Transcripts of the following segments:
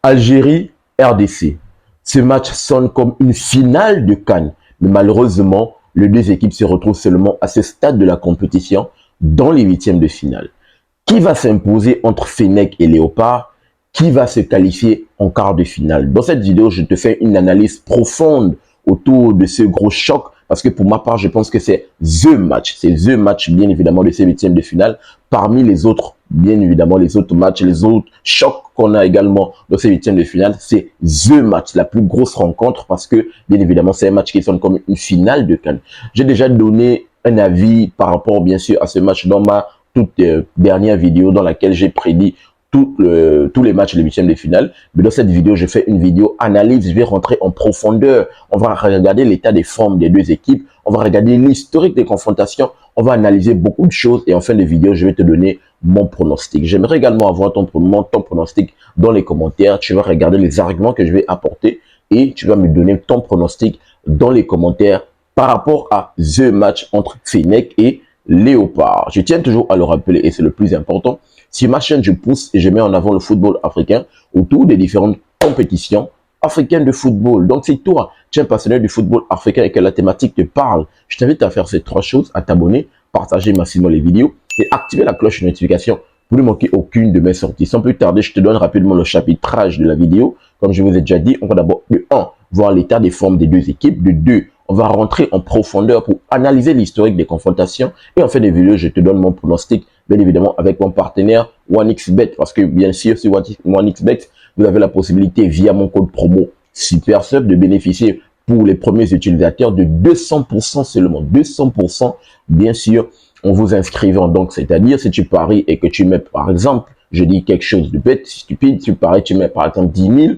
Algérie, RDC. Ce match sonne comme une finale de CAN. Mais malheureusement, les deux équipes se retrouvent seulement à ce stade de la compétition dans les huitièmes de finale. Qui va s'imposer entre Fennec et Léopard? Qui va se qualifier en quart de finale? Dans cette vidéo, je te fais une analyse profonde autour de ce gros choc parce que pour ma part, je pense que c'est THE match. C'est THE match, bien évidemment, de ces huitièmes de finale. Parmi les autres, bien évidemment, les autres matchs, les autres chocs qu'on a également dans ces huitièmes de finale, c'est THE match, la plus grosse rencontre parce que, bien évidemment, c'est un match qui sonne comme une finale de CAN. J'ai déjà donné un avis par rapport, bien sûr, à ce match dans ma toute dernière vidéo dans laquelle j'ai prédit tous les matchs, les huitièmes de finale. Mais dans cette vidéo, je fais une vidéo analyse. Je vais rentrer en profondeur. On va regarder l'état des formes des deux équipes. On va regarder l'historique des confrontations. On va analyser beaucoup de choses. Et en fin de vidéo, je vais te donner mon pronostic. J'aimerais également avoir ton pronostic dans les commentaires. Tu vas regarder les arguments que je vais apporter et tu vas me donner ton pronostic dans les commentaires par rapport à THE match entre Fennec et Léopard. Je tiens toujours à le rappeler et c'est le plus important. Sur ma chaîne, je pousse et je mets en avant le football africain autour des différentes compétitions africaines de football. Donc, si toi, tu es un passionné du football africain et que la thématique te parle, je t'invite à faire ces trois choses, à t'abonner, partager massivement les vidéos et activer la cloche de notification pour ne manquer aucune de mes sorties. Sans plus tarder, je te donne rapidement le chapitrage de la vidéo. Comme je vous ai déjà dit, on va d'abord, de 1, voir l'état des formes des deux équipes. De 2, on va rentrer en profondeur pour analyser l'historique des confrontations. Et en fin de vidéo, je te donne mon pronostic, bien évidemment, avec mon partenaire OneXBet. Parce que, bien sûr, sur OneXBet, vous avez la possibilité, via mon code promo SuperSub, de bénéficier pour les premiers utilisateurs de 200% seulement. 200%, bien sûr, en vous inscrivant. Donc, c'est-à-dire, si tu paries et que tu mets, par exemple, je dis quelque chose de bête, stupide, tu paries, tu mets, par exemple, 10 000,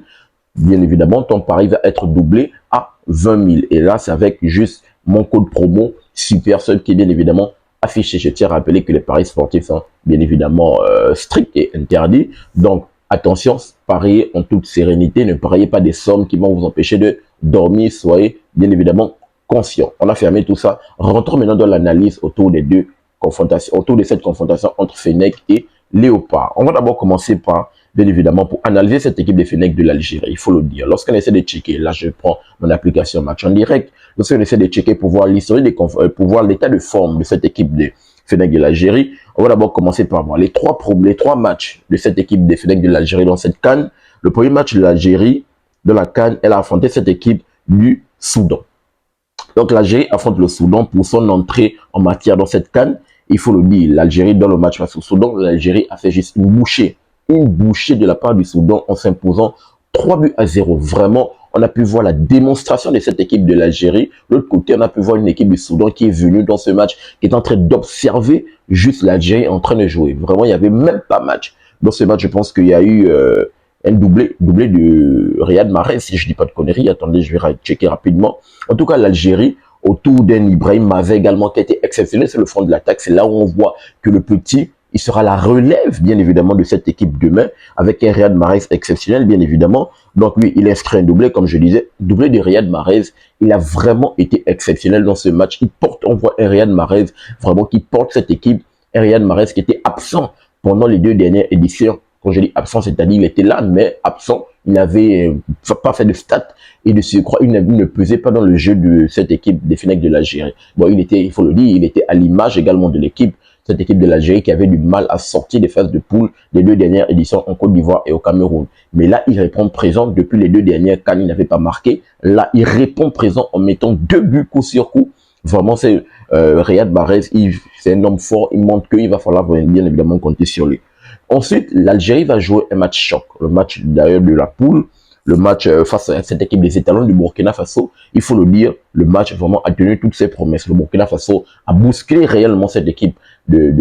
bien évidemment, ton pari va être doublé à 20 000. Et là, c'est avec juste mon code promo SuperSub qui est bien évidemment affiché. Je tiens à rappeler que les paris sportifs sont bien évidemment stricts et interdits. Donc, attention, pariez en toute sérénité. Ne pariez pas des sommes qui vont vous empêcher de dormir. Soyez bien évidemment conscient. On a fermé tout ça. Rentrons maintenant dans l'analyse autour des deux confrontations, autour de cette confrontation entre Fennec et Léopard. On va d'abord commencer par, bien évidemment, pour analyser cette équipe de Fennec de l'Algérie. Il faut le dire. Lorsqu'on essaie de checker, là je prends mon application match en direct, lorsqu'on essaie de checker pour voir l'historique des pour voir l'état de forme de cette équipe de Fennec de l'Algérie, on va d'abord commencer par voir les trois matchs de cette équipe de Fennec de l'Algérie dans cette CAN. Le premier match de l'Algérie de la CAN, elle a affronté cette équipe du Soudan. Donc l'Algérie affronte le Soudan pour son entrée en matière dans cette CAN. Il faut le dire, l'Algérie dans le match face au Soudan, l'Algérie a fait juste une bouchée de la part du Soudan en s'imposant 3-0. Vraiment, on a pu voir la démonstration de cette équipe de l'Algérie. De l'autre côté, on a pu voir une équipe du Soudan qui est venue dans ce match, qui est en train d'observer juste l'Algérie en train de jouer. Vraiment, il n'y avait même pas match. Dans ce match, je pense qu'il y a eu un doublé de Riyad Mahrez, si je dis pas de conneries. Attendez, je vais checker rapidement. En tout cas, l'Algérie, autour d'un Ibrahim Mavé également qui a été exceptionnel sur le front de l'attaque. C'est là où on voit que le petit, il sera la relève, bien évidemment, de cette équipe demain, avec un Riyad Mahrez exceptionnel, bien évidemment. Donc lui, il inscrit un doublé, comme je disais, doublé de Riyad Mahrez. Il a vraiment été exceptionnel dans ce match. On voit un Riyad Mahrez vraiment qui porte cette équipe. Un Riyad Mahrez qui était absent pendant les deux dernières éditions. Quand je dis absent, c'est-à-dire il était là, mais absent. Il n'avait pas fait de stats et de surcroît, il ne pesait pas dans le jeu de cette équipe des Fennec de l'Algérie. Bon, il faut le dire, il était à l'image également de l'équipe, cette équipe de l'Algérie qui avait du mal à sortir des phases de poule des deux dernières éditions en Côte d'Ivoire et au Cameroun. Mais là, il répond présent depuis les deux dernières CAN, il n'avait pas marqué. Là, il répond présent en mettant 2 buts coup sur coup. Vraiment, c'est Riyad Mahrez, c'est un homme fort, il montre qu'il va falloir bien évidemment compter sur lui. Ensuite, l'Algérie va jouer un match choc, le match d'ailleurs de la poule, le match face à cette équipe des étalons du Burkina Faso. Il faut le dire, le match vraiment a tenu toutes ses promesses. Le Burkina Faso a bousculé réellement cette équipe de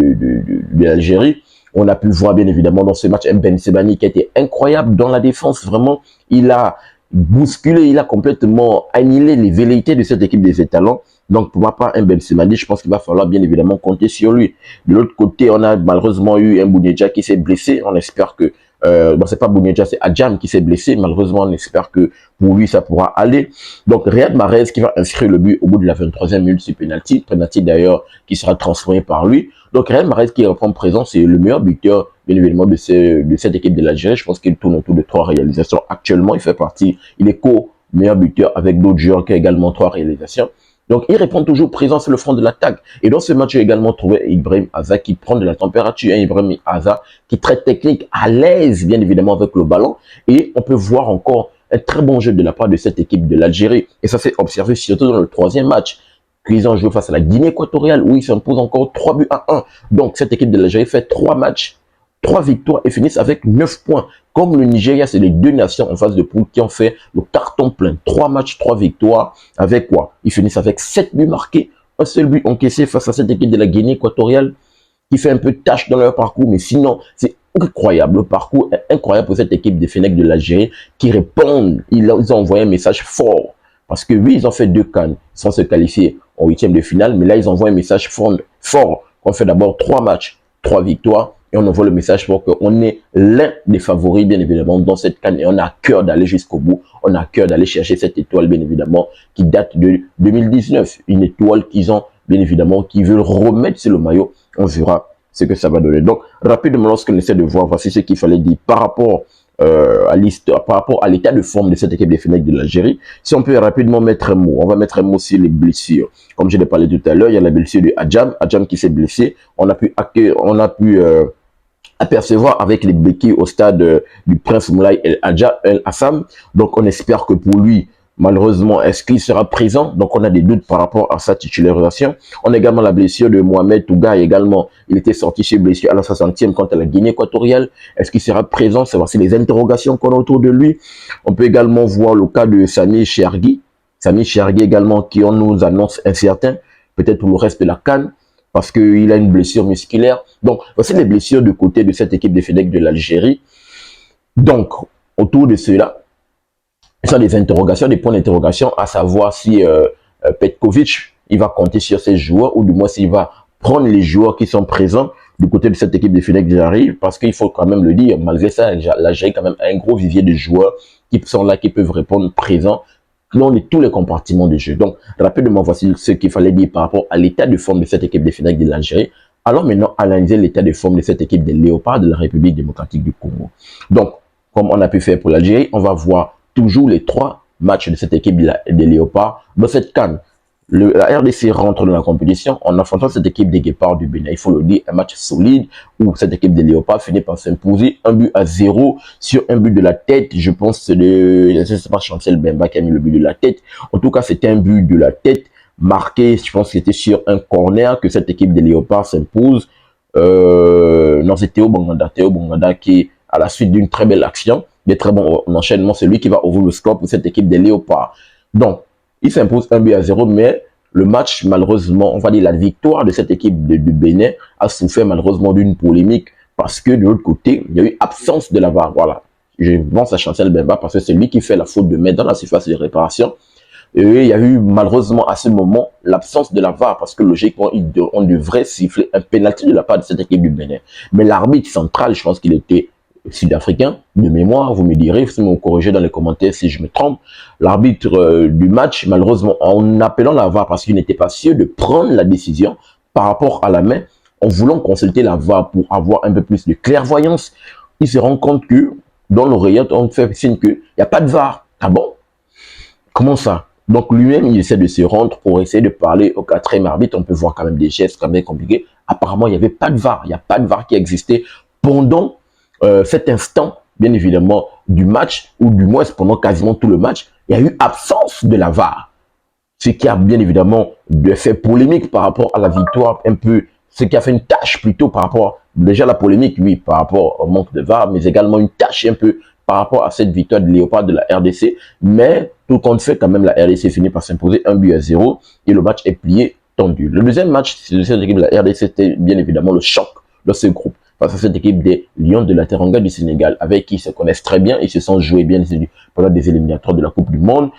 l'Algérie. On a pu voir bien évidemment dans ce match un Ben Sebaini qui a été incroyable dans la défense. Vraiment, il a bousculé, il a complètement annihilé les velléités de cette équipe des étalons. Donc, pour ma part, un Ben Sebaini, je pense qu'il va falloir bien évidemment compter sur lui. De l'autre côté, on a malheureusement eu un Bounedjah qui s'est blessé. On espère que bon, c'est pas Bounedjah, c'est Adjam qui s'est blessé. Malheureusement, on espère que pour lui, ça pourra aller. Donc, Riyad Mahrez qui va inscrire le but au bout de la 23e minute sur penalty. Penalty d'ailleurs qui sera transformé par lui. Donc, Riyad Mahrez qui reprend présent, c'est le meilleur buteur, bien évidemment, de cette équipe de l'Algérie. Je pense qu'il tourne autour de 3 réalisations. Actuellement, il fait partie, il est co-meilleur buteur avec d'autres joueurs qui ont également 3 réalisations. Donc, il répond toujours présent sur le front de l'attaque. Et dans ce match, j'ai également trouvé Ibrahim Aza qui prend de la température. Ibrahim Aza qui est très technique, à l'aise, bien évidemment, avec le ballon. Et on peut voir encore un très bon jeu de la part de cette équipe de l'Algérie. Et ça s'est observé surtout dans le 3e match. Qu'ils ont joué face à la Guinée équatoriale où ils s'imposent encore 3 buts à 1. Donc, cette équipe de l'Algérie fait 3 matchs, 3 victoires et finissent avec 9 points. Comme le Nigeria, c'est les 2 nations en phase de poule qui ont fait le carton plein. 3 matchs, 3 victoires. Avec quoi? Ils finissent avec 7 buts marqués. Un seul but encaissé face à cette équipe de la Guinée équatoriale qui fait un peu de tâche dans leur parcours. Mais sinon, c'est incroyable. Le parcours est incroyable pour cette équipe des Fennecs de l'Algérie qui répondent. Ils ont envoyé un message fort. Parce que oui, ils ont fait 2 CAN sans se qualifier en 8e de finale. Mais là, ils envoient un message fort. On fait d'abord 3 matchs, 3 victoires. Et on envoie le message pour qu'on est l'un des favoris, bien évidemment, dans cette CAN. Et on a à cœur d'aller jusqu'au bout. On a à cœur d'aller chercher cette étoile, bien évidemment, qui date de 2019. Une étoile qu'ils ont, bien évidemment, qui veulent remettre sur le maillot. On verra ce que ça va donner. Donc, rapidement, lorsqu'on essaie de voir, voici ce qu'il fallait dire par rapport à l'histoire, par rapport à l'état de forme de cette équipe des Fennecs de l'Algérie. Si on peut rapidement mettre un mot, on va mettre un mot sur les blessures. Comme je l'ai parlé tout à l'heure, il y a la blessure de Adjam qui s'est blessé. On a pu apercevoir avec les béquilles au stade du Prince Moulay El Hassam. Donc, on espère que pour lui, malheureusement, est-ce qu'il sera présent? Donc, on a des doutes par rapport à sa titularisation. On a également la blessure de Mohamed Touga également. Il était sorti chez blessure à la 60e contre la Guinée équatoriale. Est-ce qu'il sera présent? C'est voici les interrogations qu'on a autour de lui. On peut également voir le cas de Sami Chergui. Sami Chergui également qui on nous annonce incertain, peut-être pour le reste de la CAN, parce qu'il a une blessure musculaire. Donc, voici les blessures de côté de cette équipe des Fennecs de l'Algérie. Donc, autour de cela, ce sont des interrogations, des points d'interrogation, à savoir si Petkovic, il va compter sur ses joueurs, ou du moins s'il va prendre les joueurs qui sont présents du côté de cette équipe des Fennecs de l'Algérie, parce qu'il faut quand même le dire, malgré ça, l'Algérie quand même a un gros vivier de joueurs qui sont là, qui peuvent répondre présents dans tous les compartiments du jeu. Donc, rapidement, voici ce qu'il fallait dire par rapport à l'état de forme de cette équipe des Fennecs de l'Algérie. Alors maintenant, analyser l'état de forme de cette équipe des Léopards de la République démocratique du Congo. Donc, comme on a pu faire pour l'Algérie, on va voir toujours les 3 matchs de cette équipe des Léopards dans cette CAN. La RDC rentre dans la compétition en affrontant cette équipe des Guépards du Bénin. Il faut le dire, un match solide où cette équipe des Léopards finit par s'imposer 1-0 sur un but de la tête. Je pense que c'est pas Chancel Bemba qui a mis le but de la tête. En tout cas, c'était un but de la tête marqué. Je pense que c'était sur un corner que cette équipe des Léopards s'impose. Non, c'est Théo Bonganda qui, à la suite d'une très belle action, des très bons enchaînements, c'est lui qui va ouvrir le score pour cette équipe des Léopards. Donc, il s'impose 1-0, mais le match, malheureusement, on va dire la victoire de cette équipe du Bénin a souffert malheureusement d'une polémique parce que de l'autre côté, il y a eu absence de la VAR. Voilà. Je pense à Chancel Bemba parce que c'est lui qui fait la faute de main dans la surface de réparation. Et il y a eu malheureusement à ce moment l'absence de la VAR parce que logiquement, on devrait siffler un pénalty de la part de cette équipe du Bénin. Mais l'arbitre central, je pense qu'il était sud-africain, de mémoire, vous me direz, vous me corrigez dans les commentaires si je me trompe, l'arbitre du match, malheureusement, en appelant la VAR parce qu'il n'était pas sûr de prendre la décision par rapport à la main, en voulant consulter la VAR pour avoir un peu plus de clairvoyance, il se rend compte que dans l'oreillette, on fait signe qu'il n'y a pas de VAR. Ah bon? Comment ça? Donc lui-même, il essaie de se rendre pour essayer de parler au 4e arbitre. On peut voir quand même des gestes quand même compliqués. Apparemment, il n'y avait pas de VAR. Il n'y a pas de VAR qui existait pendant cet instant, bien évidemment, du match, ou du moins pendant quasiment tout le match. Il y a eu absence de la VAR. Ce qui a bien évidemment fait polémique par rapport à la victoire, un peu, ce qui a fait une tâche plutôt par rapport, déjà la polémique, oui, par rapport au manque de VAR, mais également une tâche un peu par rapport à cette victoire de Léopard de la RDC. Mais tout compte fait, quand même, la RDC finit par s'imposer 1-0 et le match est plié, tendu. Le deuxième match de cette équipe de la RDC, c'était bien évidemment le choc de ce groupe face à cette équipe des Lions de la Teranga du Sénégal, avec qui ils se connaissent très bien, ils se sont joués bien pendant des éliminatoires de la Coupe du Monde.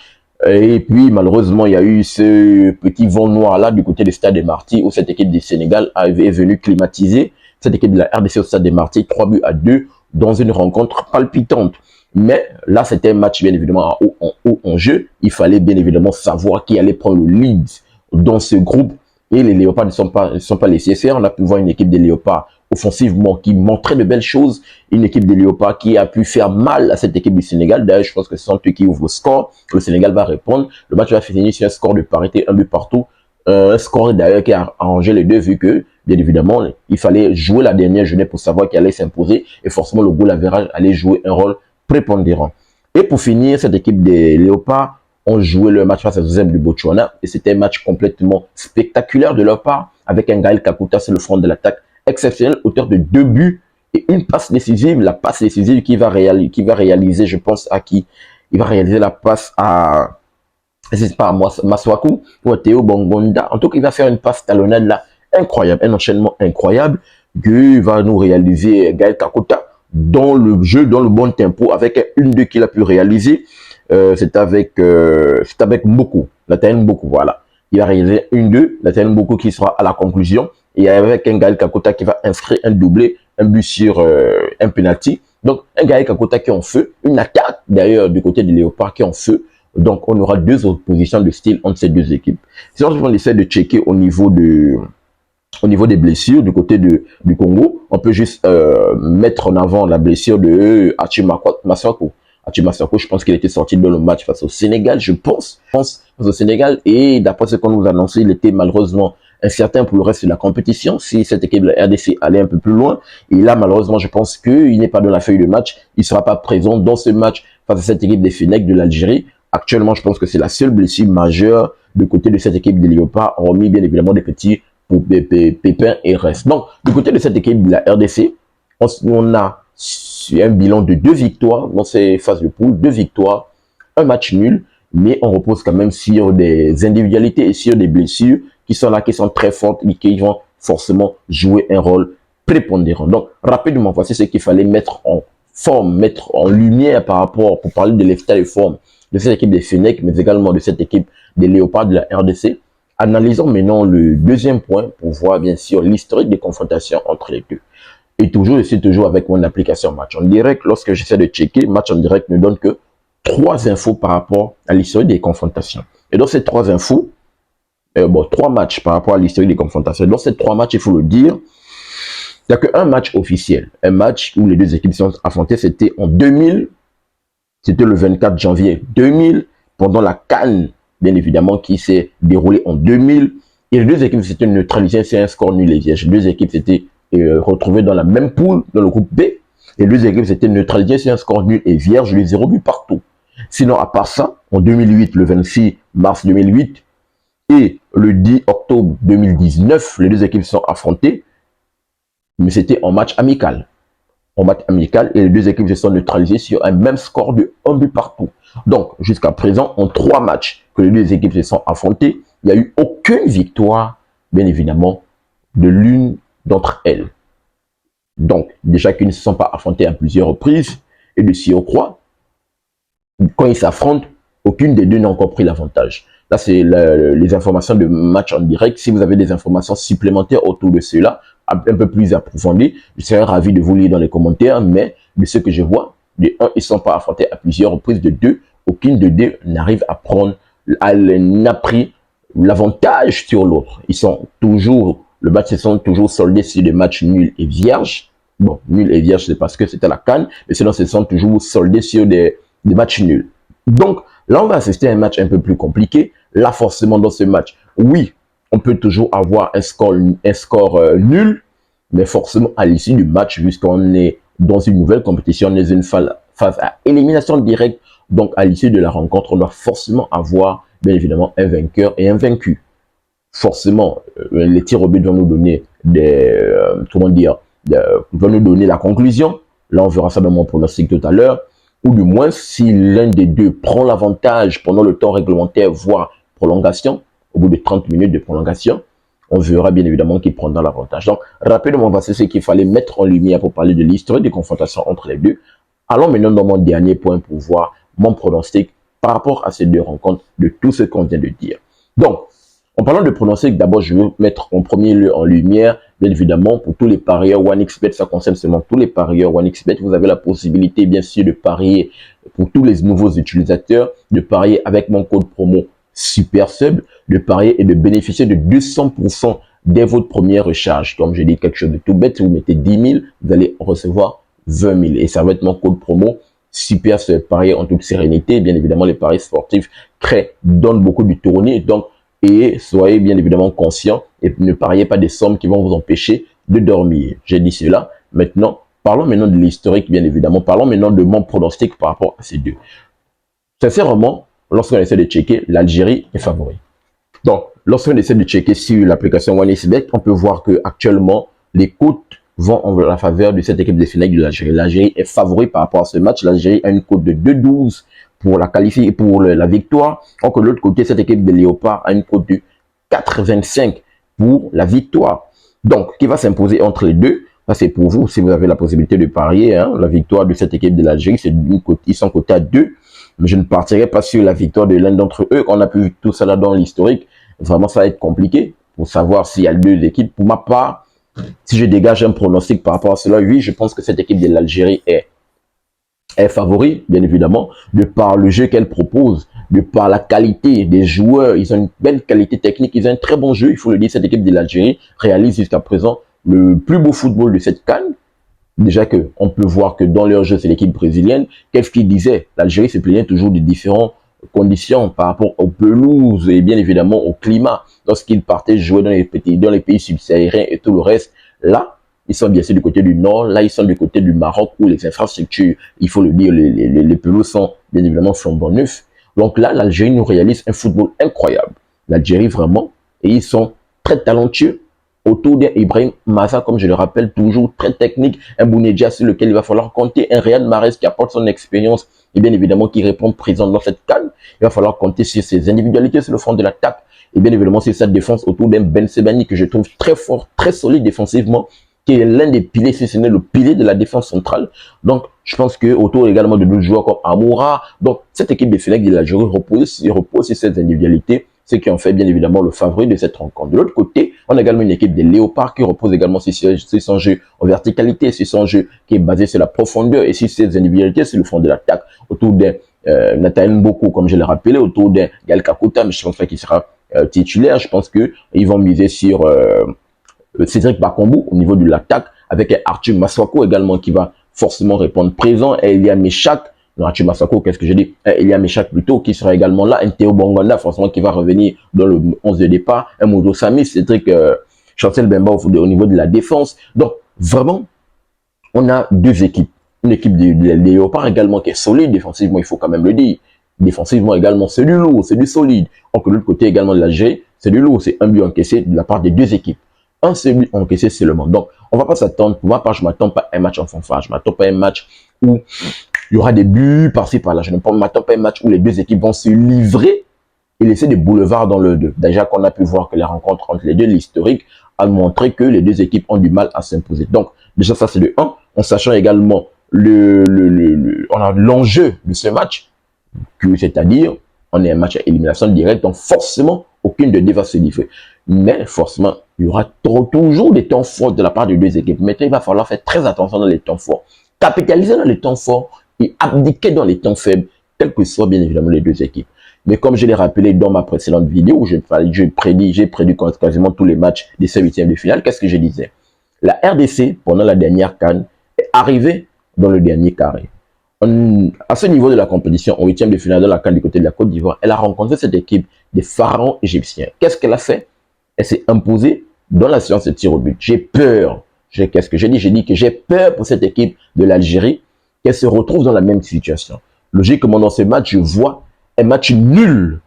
Et puis, malheureusement, il y a eu ce petit vent noir-là du côté du Stade des Martyrs, où cette équipe du Sénégal est venue climatiser cette équipe de la RDC au Stade des Martyrs, 3-2, dans une rencontre palpitante. Mais là, c'était un match bien évidemment en haut en jeu. Il fallait bien évidemment savoir qui allait prendre le lead dans ce groupe. Et les Léopards ne sont pas laissés faire. On a pu voir une équipe des Léopards offensivement qui montrait de belles choses. Une équipe des Léopards qui a pu faire mal à cette équipe du Sénégal. D'ailleurs, je pense que ce sont eux qui ouvrent le score. Le Sénégal va répondre. Le match va finir sur un score de parité, un but partout. Un score d'ailleurs qui a arrangé les deux vu que, bien évidemment, il fallait jouer la dernière journée pour savoir qui allait s'imposer. Et forcément, le goal average allait jouer un rôle prépondérant. Et pour finir, cette équipe des Léopards ont joué le match face à Zem du Botswana et c'était un match complètement spectaculaire de leur part avec un Gaël Kakuta sur le front de l'attaque exceptionnel, auteur de 2 buts et une passe décisive, la passe décisive qui va réaliser, je pense à qui? Il va réaliser la passe à, c'est pas Maswaku ou à Théo Bongonda. En tout cas, il va faire une passe talonnade là incroyable, un enchaînement incroyable que va nous réaliser Gaël Kakuta dans le jeu, dans le bon tempo, avec une 2 qu'il a pu réaliser. C'est avec Mboko, Nathalie Mboko, voilà. Il va réaliser une 2, Nathalie Mboko qui sera à la conclusion. Et avec un Gaël Kakuta qui va inscrire un doublé, un but sur un penalty. Donc, un Gaël Kakuta qui est en feu, une attaque d'ailleurs du côté des Léopards qui est en feu. Donc, on aura 2 oppositions de style entre ces 2 équipes. Si on essaie de checker au niveau des blessures du côté du Congo, on peut juste mettre en avant la blessure de Masako. Masako, je pense qu'il était sorti dans le match face au Sénégal, je pense face au Sénégal, et d'après ce qu'on nous a annoncé, il était malheureusement incertain pour le reste de la compétition, si cette équipe de la RDC allait un peu plus loin, et là malheureusement je pense qu'il n'est pas dans la feuille de match, il ne sera pas présent dans ce match face à cette équipe des Fennecs de l'Algérie. Actuellement, je pense que c'est la seule blessure majeure de côté de cette équipe des Léopards, hormis bien évidemment des petits pépins et restes. Donc, du côté de cette équipe de la RDC, on a un bilan de 2 victoires dans ces phases de poule, 2 victoires, un match nul, mais on repose quand même sur des individualités et sur des blessures qui sont là, qui sont très fortes et qui vont forcément jouer un rôle prépondérant. Donc, rapidement, voici ce qu'il fallait mettre en forme, mettre en lumière par rapport, pour parler de l'état de forme de cette équipe des Fennecs, mais également de cette équipe des Léopards de la RDC. Analysons maintenant le deuxième point pour voir bien sûr l'historique des confrontations entre les deux. Et toujours, c'est toujours avec mon application Match en direct. Lorsque j'essaie de checker, Match en direct ne donne que 3 infos par rapport à l'historique des confrontations. Et dans ces 3 infos, 3 matchs par rapport à l'historique des confrontations. Dans ces 3 matchs, il faut le dire, il n'y a qu'un match officiel. Un match où les 2 équipes sont affrontées, c'était en 2000. C'était le 24 janvier 2000, pendant la CAN, bien évidemment, qui s'est déroulée en 2000. Et les 2 équipes s'étaient neutralisées, c'est un score nul et vierge. Les 2 équipes s'étaient retrouvées dans la même poule, dans le groupe B. Et les 2 équipes s'étaient neutralisées, c'est un score nul et vierge, les 0 buts partout. Sinon, à part ça, en 2008, le 26 mars 2008 et le 10 octobre 2019, les 2 équipes sont affrontées, mais c'était en match amical. En match amical, et les 2 équipes se sont neutralisées sur un même score de 1 but partout. Donc, jusqu'à présent, en 3 matchs que les 2 équipes se sont affrontées, il n'y a eu aucune victoire, bien évidemment, de l'une d'entre elles. Donc, déjà qu'ils ne se sont pas affrontés à plusieurs reprises, et de surcroît, quand ils s'affrontent, aucune des 2 n'a encore pris l'avantage. Là, c'est les informations de match en direct. Si vous avez des informations supplémentaires autour de cela, un peu plus approfondies, je serais ravi de vous lire dans les commentaires, mais de ce que je vois, de 1, ils ne sont pas affrontés à plusieurs reprises, de 2, aucune de 2 n'arrive n'a pris l'avantage sur l'autre. Ils sont toujours, le match se sont toujours soldés sur des matchs nuls et vierges. Bon, nuls et vierges, c'est parce que c'était la CAN, mais sinon, se sont toujours soldés sur des matchs nuls. Donc, là, on va assister à un match un peu plus compliqué. Là, forcément, dans ce match, oui, on peut toujours avoir un score nul, mais forcément, à l'issue du match, puisqu'on est dans une nouvelle compétition, on est une phase à élimination directe. Donc, à l'issue de la rencontre, on doit forcément avoir, bien évidemment, un vainqueur et un vaincu. Forcément, les tirs au but vont nous donner vont nous donner la conclusion. Là, on verra ça dans mon pronostic tout à l'heure. Ou du moins, si l'un des 2 prend l'avantage pendant le temps réglementaire, voire prolongation, au bout de 30 minutes de prolongation, on verra bien évidemment qui prendra l'avantage. Donc, rapidement, voici ce qu'il fallait mettre en lumière pour parler de l'histoire des confrontations entre les 2. Allons maintenant dans mon dernier point pour voir mon pronostic par rapport à ces 2 rencontres de tout ce qu'on vient de dire. Donc, En parlant de pronostic, d'abord, je veux mettre en premier lieu en lumière, bien évidemment, pour tous les parieurs OneXBet, ça concerne seulement tous les parieurs OneXBet. Vous avez la possibilité, bien sûr, de parier pour tous les nouveaux utilisateurs, de parier avec mon code promo SUPERSUB, de parier et de bénéficier de 200% dès votre première recharge. Comme je dis, quelque chose de tout bête, si vous mettez 10 000, vous allez recevoir 20 000. Et ça va être mon code promo SUPERSUB. Parier en toute sérénité. Bien évidemment, les paris sportifs donnent beaucoup de tournées. Donc, et soyez bien évidemment conscients et ne pariez pas des sommes qui vont vous empêcher de dormir. J'ai dit cela. Maintenant, parlons maintenant de l'historique, bien évidemment. Parlons maintenant de mon pronostic par rapport à ces deux. Sincèrement, lorsqu'on essaie de checker, l'Algérie est favori. Donc, lorsqu'on essaie de checker sur l'application OneXBet, on peut voir que actuellement les cotes vont en la faveur de cette équipe de finale de l'Algérie. L'Algérie est favori par rapport à ce match. L'Algérie a une cote de 2,12 pour la qualifier, pour la victoire. Alors que de l'autre côté, cette équipe de Léopard a une cote de 4,25 pour la victoire. Donc, qui va s'imposer entre les deux? Ça, c'est pour vous, si vous avez la possibilité de parier. Hein, la victoire de cette équipe de l'Algérie, c'est une cote, ils sont cotés à 2. Mais je ne partirai pas sur la victoire de l'un d'entre eux. On a pu tout ça là dans l'historique. Vraiment, ça va être compliqué pour savoir s'il y a deux équipes. Pour ma part, si je dégage un pronostic par rapport à cela, oui, je pense que cette équipe de l'Algérie est favori, bien évidemment, de par le jeu qu'elle propose, de par la qualité des joueurs. Ils ont une belle qualité technique, ils ont un très bon jeu. Il faut le dire, cette équipe de l'Algérie réalise jusqu'à présent le plus beau football de cette CAN. Déjà que on peut voir que dans leur jeu, c'est l'équipe brésilienne. Qu'est-ce qu'il disait? L'Algérie se plaignait toujours des différentes conditions par rapport aux pelouses et bien évidemment au climat. Lorsqu'ils partaient jouer dans les pays subsahariens et tout le reste, là, ils sont bien sûr du côté du nord, là ils sont du côté du Maroc où les infrastructures, il faut le dire, les pelouses sont bien évidemment flambant neufs. Donc là, l'Algérie nous réalise un football incroyable. L'Algérie vraiment, et ils sont très talentueux. Autour d'Ibrahim Maza, comme je le rappelle, toujours très technique, un Bounedjah sur lequel il va falloir compter, un Riyad Mahrez qui apporte son expérience et bien évidemment qui répond présent dans cette CAN. Il va falloir compter sur ses individualités sur le front de l'attaque et bien évidemment sur sa défense autour d'un Ben Sebani que je trouve très fort, très solide défensivement, qui est l'un des piliers, si ce n'est le pilier de la défense centrale. Donc, je pense que autour également de d'autres joueurs comme Amoura, donc cette équipe de Fenech de l'Algérie repose sur cette individualité, ce qui en fait bien évidemment le favori de cette rencontre. De l'autre côté, on a également une équipe des Léopards qui repose également sur son jeu en verticalité, sur son jeu qui est basé sur la profondeur et sur ses individualités sur le front de l'attaque, autour d'un Nathan Mboko, comme je l'ai rappelé, autour d'un Gal Kakuta, mais je pense pas qu'il sera titulaire. Je pense que ils vont miser sur Cédric Bakambu au niveau de l'attaque, avec Arthur Maswako également qui va forcément répondre présent, et Elia Meshak, non, Arthur Maswako, qu'est-ce que j'ai dit, Elia Meshak plutôt, qui sera également là, un Théo Bonganda forcément qui va revenir dans le 11 de départ, un Modo Sami, Cédric Chancel Bemba au niveau de la défense. Donc vraiment, on a deux équipes. Une équipe de Léopard également qui est solide défensivement, il faut quand même le dire. Défensivement également, c'est du lourd, c'est du solide. Alors que de l'autre côté également de l'Algérie, c'est du lourd, c'est un but encaissé de la part des deux équipes. Un seul but encaissé seulement. Donc, on va pas s'attendre, pour ma part, je m'attends pas à un match en fanfare. Je m'attends pas à un match où il y aura des buts par-ci par-là. Je ne m'attends pas à un match où les deux équipes vont se livrer et laisser des boulevards dans le deux. Déjà qu'on a pu voir que la rencontre entre les deux, l'historique, a montré que les deux équipes ont du mal à s'imposer. Donc, déjà ça c'est le 1, en sachant également on a l'enjeu de ce match, c'est-à-dire, on est un match à élimination directe, donc forcément, aucune de deux va se livrer. Mais forcément, il y aura toujours des temps forts de la part des deux équipes. Maintenant, il va falloir faire très attention dans les temps forts, capitaliser dans les temps forts et abdiquer dans les temps faibles, quelles que soient bien évidemment les deux équipes. Mais comme je l'ai rappelé dans ma précédente vidéo, où j'ai prédit quasiment tous les matchs des 8e de finale, qu'est-ce que je disais? La RDC, pendant la dernière CAN, est arrivée dans le dernier carré. À ce niveau de la compétition, au 8e de finale de la CAN du côté de la Côte d'Ivoire, elle a rencontré cette équipe des pharaons égyptiens. Qu'est-ce qu'elle a fait? Elle s'est imposée dans la séance de tir au but. J'ai peur. Qu'est-ce que j'ai dit? J'ai dit que j'ai peur pour cette équipe de l'Algérie qu'elle se retrouve dans la même situation. Logiquement, dans ce match, je vois un match nul,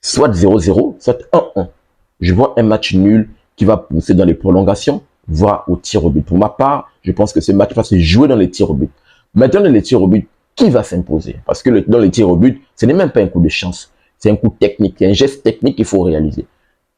soit 0-0, soit 1-1. Je vois un match nul qui va pousser dans les prolongations, voire au tir au but. Pour ma part, je pense que ce match va se jouer dans les tirs au but. Maintenant, dans les tirs au but, qui va s'imposer? Parce que dans les tirs au but, ce n'est même pas un coup de chance. C'est un coup technique, c'est un geste technique qu'il faut réaliser.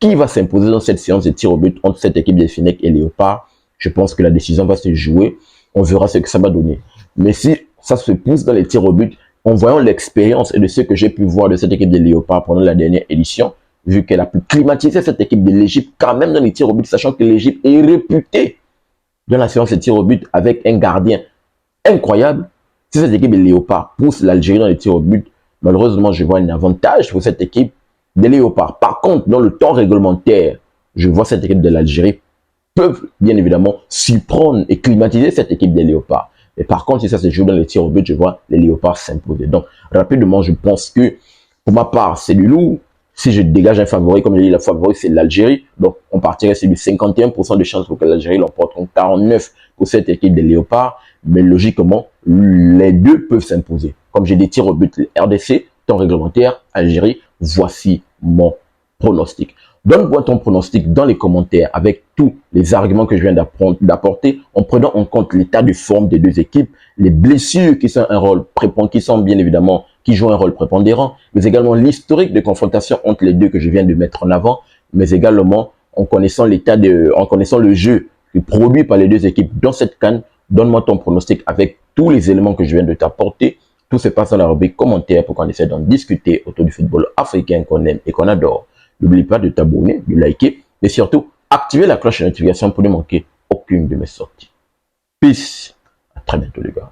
Qui va s'imposer dans cette séance de tirs au but entre cette équipe de Fenech et Léopard? Je pense que la décision va se jouer. On verra ce que ça va donner. Mais si ça se pousse dans les tirs au but, en voyant l'expérience et de ce que j'ai pu voir de cette équipe de Léopard pendant la dernière édition, vu qu'elle a pu climatiser cette équipe de l'Égypte quand même dans les tirs au but, sachant que l'Égypte est réputée dans la séance de tirs au but avec un gardien incroyable. Si cette équipe de Léopard pousse l'Algérie dans les tirs au but, malheureusement, je vois un avantage pour cette équipe des Léopards. Par contre, dans le temps réglementaire, je vois cette équipe de l'Algérie peuvent bien évidemment surprendre et climatiser cette équipe des Léopards. Mais par contre, si ça se joue dans les tirs au but, je vois les Léopards s'imposer. Donc, rapidement, je pense que, pour ma part, c'est du lourd. Si je dégage un favori, comme je dis, le favori, c'est l'Algérie. Donc, on partirait sur du 51% de chances pour que l'Algérie l'emporte, donc 49 pour cette équipe des Léopards. Mais logiquement, les deux peuvent s'imposer. Comme j'ai des tirs au but, RDC, temps réglementaire, Algérie, voici mon pronostic. Donne-moi ton pronostic dans les commentaires avec tous les arguments que je viens d'apporter en prenant en compte l'état de forme des deux équipes, les blessures qui sont bien évidemment, qui jouent un rôle prépondérant, mais également l'historique de confrontation entre les deux que je viens de mettre en avant, mais également en connaissant le jeu produit par les deux équipes dans cette CAN. Donne-moi ton pronostic avec tous les éléments que je viens de t'apporter. Tout se passe dans la rubrique commentaires pour qu'on essaie d'en discuter autour du football africain qu'on aime et qu'on adore. N'oublie pas de t'abonner, de liker et surtout activer la cloche de notification pour ne manquer aucune de mes sorties. Peace. À très bientôt les gars.